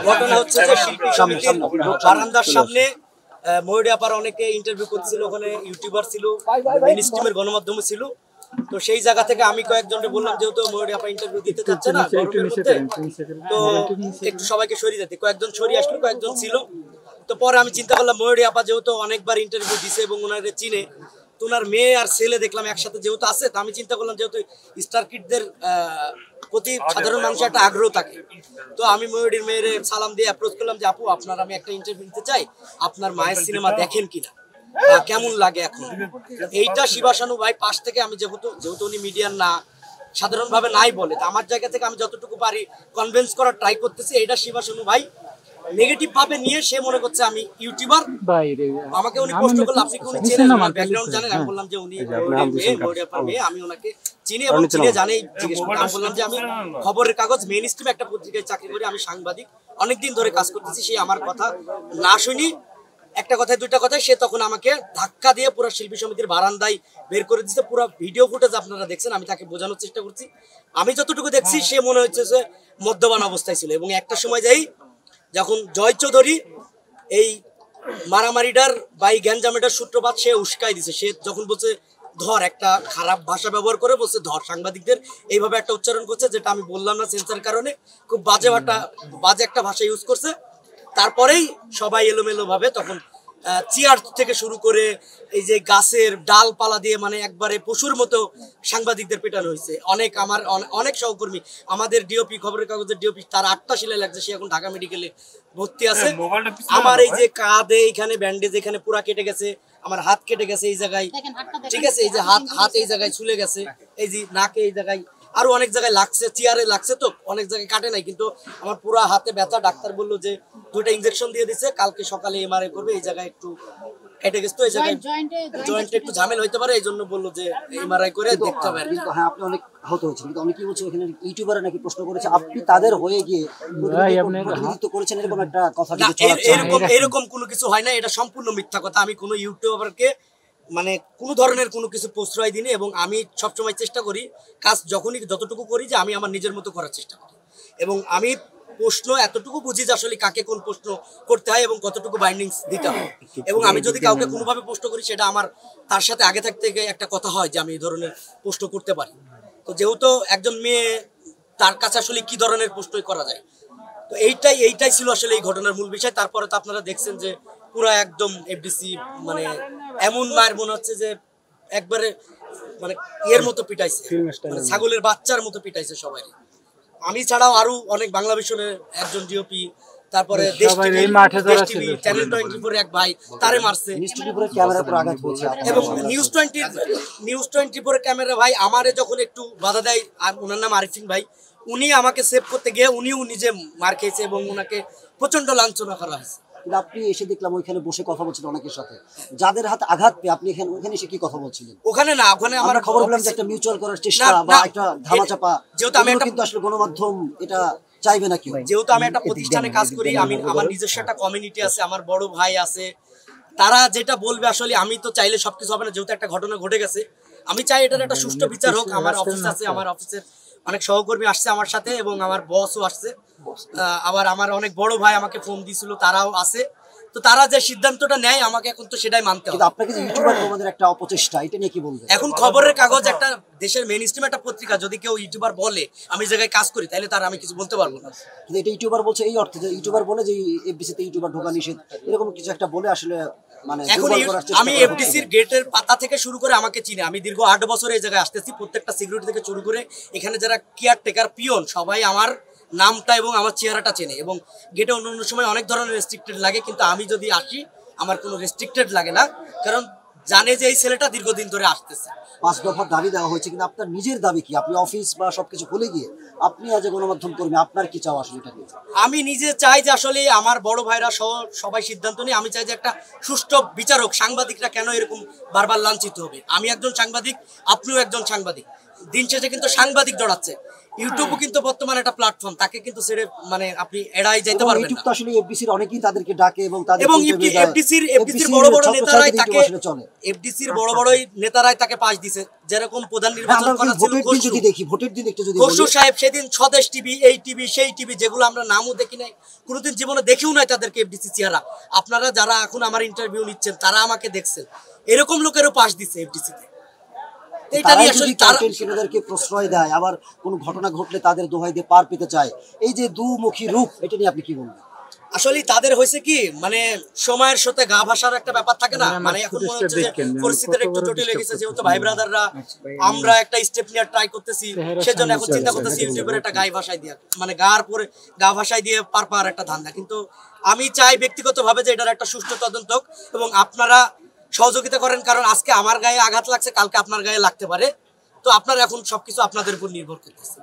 ঘটনা হচ্ছে যে শিল্পী সমিতির বারান্দার সামনে ময়ূরী আপার অনেকে ইন্টারভিউ করছিল, ওখানে ইউটিউবার ছিল, মেইন স্ট্রিমের গণমাধ্যম ছিল। তো সেই জায়গা থেকে আমি কয়েকজনকে বললাম, যেহেতু ময়ূরী আপা ইন্টারভিউ দিতে চাচ্ছে না গরমের মধ্যে, তো একটু সবাইকে সরিয়ে যেতে, কয়েকজন সরিয়ে আসলো, কয়েকজন ছিল। তো পরে আমি চিন্তা করলাম ময়ূরী আপা যেহেতু অনেকবার ইন্টারভিউ দিছে এবং ওনারে চিনে, তো ওনার মেয়ে আর ছেলে দেখলাম একসাথে যেহেতু আছে, তো আমি চিন্তা করলাম যেহেতু স্টার কিডদের প্রতি সাধারণ মানুষের একটা আগ্রহ থাকে, তো আমি ময়ূরীর মেয়ের সালাম দিয়ে অ্যাপ্রোচ করলাম যে আপু আপনার আমি একটা ইন্টারভিউ দিতে চাই, আপনার মায়ের সিনেমা দেখেন কিনা, কেমন লাগে এখন। এইটা শিবাশানু ভাই পাশ থেকে, আমি যেহেতু উনি মিডিয়ার না, সাধারণভাবে নাই বলে, তো আমার জায়গা থেকে আমি যতটুকু পারি কনভিন্স করার ট্রাই করতেছি। এইটা শিবাশানু ভাই নেগেটিভ ভাবে নিয়ে সে মনে করছে আমি ইউটিউবার। আমাকে উনি প্রশ্ন করলো আপনি কি উনি চেনেন, আমার ব্যাকগ্রাউন্ড জানেন? আমি বললাম যে উনি মেয়ে, আমি ওনাকে চিনি এবং চিনে জানেই জিজ্ঞেস করি। আমি বললাম যে আমি খবরের কাগজ মেইন স্ট্রিম একটা পত্রিকায় চাকরি করি, আমি সাংবাদিক, অনেকদিন ধরে কাজ করতেছি। সে আমার কথা না শুনি, একটা কথায় দুইটা কথায় সে তখন আমাকে ধাক্কা দিয়ে পুরো শিল্পী সমিতির বারান্দায় বের করে দিচ্ছে। পুরো ভিডিও ফুটেজ আপনারা দেখছেন, আমি তাকে বোঝানোর চেষ্টা করছি। আমি যতটুকু দেখছি সে মনে হচ্ছে যে মদ্যপান অবস্থায় ছিল, এবং একটা সময় যাই যখন জয় চৌধুরী এই মারামারিটার বা এই গ্যাঞ্জামেটার সূত্রপাত সে উস্কাই দিছে, সে যখন বলছে ধর, একটা খারাপ ভাষা ব্যবহার করে বলছে ধর, সাংবাদিকদের এইভাবে একটা উচ্চারণ করছে, যেটা আমি বললাম না সেন্সার কারণে, খুব বাজে একটা ভাষা ইউজ করছে। তারপরেই সবাই এলোমেলো ভাবে তখন চেয়ার থেকে শুরু করে এই যে গাছের ডালপালা দিয়ে মানে একবারে পশুর মতো সাংবাদিকদের পেটানো হয়েছে। আমার অনেক সহকর্মী, আমাদের ডিওপি, খবরের কাগজের ডিওপি, তার 8টা শিলা লাগছে, সে এখন ঢাকা মেডিকেলে ভর্তি আছে। আমার এই যে কাঁধে এখানে ব্যান্ডেজ, এখানে পুরা কেটে গেছে, আমার হাত কেটে গেছে এই জায়গায়, ঠিক আছে, এই যে হাত এই জায়গায় ছুলে গেছে, এই যে নাকে এই জায়গায়, আরো অনেক জায়গায় লাগছে, চেয়ারে লাগছে, তো অনেক জায়গায় কাটে নাই, কিন্তু আমার পুরো হাতে ব্যথা। ডাক্তার বললো যে 2টা ইনজেকশন দিয়ে দিছে, কালকে সকালে এমআরআই করবে। এই জায়গায় একটু কেটে গেছে, তো এই জায়গায় জয়েন্টে একটু ঝামেলা হইতে পারে, এই জন্য বললো যে এমআরআই করে দেখতে হবে। কিন্তু হ্যাঁ, আপনি অনেক আহত হয়েছেন, কিন্তু আমি কি বলছি, ওখানে ইউটিউবাররা নাকি প্রশ্ন করেছে আপনি তাদের হয়ে গিয়ে প্রতিনিধিত্ব করেছেন, এরকম একটা কথা। এরকম কোনো কিছু হয় না, এটা সম্পূর্ণ মিথ্যা কথা। আমি কোনো ইউটিউবারকে মানে কোনো ধরনের কোনো কিছু প্রশ্রয় দিই, এবং আমি সবসময় চেষ্টা করি কাজ যতটুকু করি যে আমি আমার নিজের মতো করার চেষ্টা করি, এবং আমি প্রশ্ন এতটুকু বুঝি যে আসলে কাকে কোন প্রশ্ন করতে হয় এবং কতটুকু বাইন্ডিংস দিতে হয়। এবং আমি যদি কাউকে কোনোভাবে প্রশ্ন করি, সেটা আমার তার সাথে আগে থাকতে একটা কথা হয় যে আমি এই ধরনের প্রশ্ন করতে পারি। তো যেহেতু একজন মেয়ে, তার কাছে আসলে কি ধরনের প্রশ্নই করা যায়, তো এইটাই ছিল আসলে এই ঘটনার মূল বিষয়। তারপরে তো আপনারা দেখছেন যে পুরো একদম এফডিসি মানে এমন মায়ের মনে হচ্ছে যে একবারে মানে এর মতো পিটাইছে, ছাগলের বাচ্চার মতো পিটাইছে সবাই। আমি ছাড়াও আরো অনেক বাংলা ভিশনের একজন ডিওপি, তারপরে দেশ টিভি চ্যানেল 24 এক ভাই তারে মারছে, এবং নিউজ 24 ক্যামেরা ভাই আমারে যখন একটু বাধা দেয়, ওনার নাম আরিফিন ভাই, উনি আমাকে সেভ করতে গিয়ে উনিও নিজে মার খেয়েছে এবং ওনাকে প্রচন্ড লাঞ্ছনা করা হয়েছে। কিন্তু আপনি এসে দেখলাম ওইখানে বসে কথা বলছিলেন অনেকের সাথে, যাদের হাতে আঘাত পেয়ে আপনি ওখানে এসে কি কথা বলছিলেন? ওখানে না, ওখানে আমরা খবর পেলাম যে একটা মিউচুয়াল করার চেষ্টা বা একটা ধামাচাপা, যেহেতু আমি কিন্তু আসলে গণমাধ্যম এটা চাইবে না, কি যেহেতু আমি একটা প্রতিষ্ঠানে কাজ করি, আমি আমার নিজস্ব একটা কমিউনিটি আছে, আমার বড় ভাই আছে, তারা যেটা বলবে আসলে আমি তো চাইলে সবকিছু হবে না। যেহেতু একটা ঘটনা ঘটে গেছে, আমি চাই এটার একটা সুষ্ঠু বিচার হোক। আমার অফিস আছে, আমার অফিসের অনেক সহকর্মী আসছে আমার সাথে, এবং আমার বসও আসছে, আবার আমার অনেক বড় ভাই আমাকে ফোন দিয়েছিল, তারাও আছে। তো তারা যে সিদ্ধান্তটা নেয় আমাকে এখন তো সেটাই মানতে হবে। আপনাকে যে ইউটিউবার তোমাদের একটা অপচেষ্টা, এটা নিয়ে কি বলবেন? এখন খবরের কাগজ একটা দেশের মেইন স্ট্রিম একটা পত্রিকা, যদি কেউ ইউটিউবার বলে আমি জায়গায় কাজ করি, তাহলে তার আমি কিছু বলতে পারবো না। কিন্তু এটা ইউটিউবার বলছে এই অর্থে যে ইউটিউবার বলে যে এফডিসি তে ইউটিউবার ঢোকা নিষেধ, এরকম কিছু একটা বলে আসলে মানে আমি এফডিসির গেটের পাতা থেকে শুরু করে আমাকে চিনে, আমি দীর্ঘ 8 বছর এই জায়গায় আসতেছি, প্রত্যেকটা সিকিউরিটি থেকে শুরু করে এখানে যারা কেয়ারটেকার, পিয়ন, সবাই আমার নামটা এবং আমার চেহারাটা চেনে। এবং গেটে অন্য সময় অনেক ধরনের রেস্ট্রিক্টেড লাগে, কিন্তু আমি যদি আসি আমার কোনো রেস্ট্রিক্টেড লাগে না, কারণ জানে যে এই ছেলেটা দীর্ঘদিন ধরে আসতেছে। 5 দফার দাবি দেওয়া হয়েছে, কিন্তু আপনার নিজের দাবি কি? আপনি অফিস বা সবকিছু ভুলে গিয়ে আপনি আজ গণমাধ্যম কর্মী, আপনার কি চাও আসলে? এটা আমি নিজে চাই যে আসলে আমার বড় ভাইরা সবাই সিদ্ধান্ত নিয়ে, আমি চাই যে একটা সুষ্ঠু বিচার হোক। সাংবাদিকরা কেন এরকম বারবার লাঞ্ছিত হবে? আমি একজন সাংবাদিক, আপনিও একজন সাংবাদিক, দিন শেষে কিন্তু সাংবাদিক জড়াচ্ছে। ইউটিউবও কিন্তু বর্তমানে একটা প্ল্যাটফর্ম, তাকে কিন্তু ছেড়ে মানে আপনি এড়াই যাইতে পারবেন ইউটিউব না। তো আসলে এফডিসির অনেকেই তাদেরকে ডাকে এবং তাদের এবং interview দেয়। এফডিসির বড় বড় নেতারাই তাকে আসলে চলে। এফডিসির বড় বড়ই নেতারাই তাকে পাশ দিছে। যেরকম প্রধান নির্বাচন আমরা করা ছিল ভোটের দিন যদি দেখি, ভোটের দিন একটু যদি খসরু বলি, সাহেব সেদিন স্বদেশ টিভি, এই টিভি, সেই টিভি, যেগুলো আমরা নামও দেখি নাই, কোনোদিন জীবনে দেখেও নাই তাদেরকে এফডিসি চেহারা। আপনারা যারা এখন আমার ইন্টারভিউ নিচ্ছেন তারা আমাকে দেখছেন, এরকম লোকেরও পাশ দিছে এফডিসিতে। এটা তারাই নিয়ে যদি আসলে তারা কন্টেন্ট ক্রিয়েটরদেরকে প্রশ্রয় দেয়, আবার কোনো ঘটনা ঘটলে তাদের দোহাই দিয়ে পার পেতে চায়, এই যে দুমুখী রূপ, এটা নিয়ে আপনি কি বলবেন? আসলে তাদের হয়েছে কি, মানে সময়ের সাথে গা ভাসার একটা ব্যাপার থাকে না, মানে এখন মনে হচ্ছে যে পরিস্থিতির একটু জটিল হয়ে গেছে, যেহেতু ভাই ব্রাদাররা আমরা একটা স্টেপ নিয়ে ট্রাই করতেছি, সেজন্য এখন চিন্তা করতেছি ইউটিউবের একটা গায়ে ভাষায় দিয়ে, মানে গা ভাষায় দিয়ে পার পাওয়ার একটা ধান্দা। কিন্তু আমি চাই ব্যক্তিগতভাবে যে এটার একটা সুষ্ঠু তদন্ত হোক এবং আপনারা সহযোগিতা করেন, কারণ আজকে আমার গায়ে আঘাত লাগছে, কালকে আপনার গায়ে লাগতে পারে। তো আপনারা এখন সবকিছু আপনাদের উপর নির্ভর করতেছে।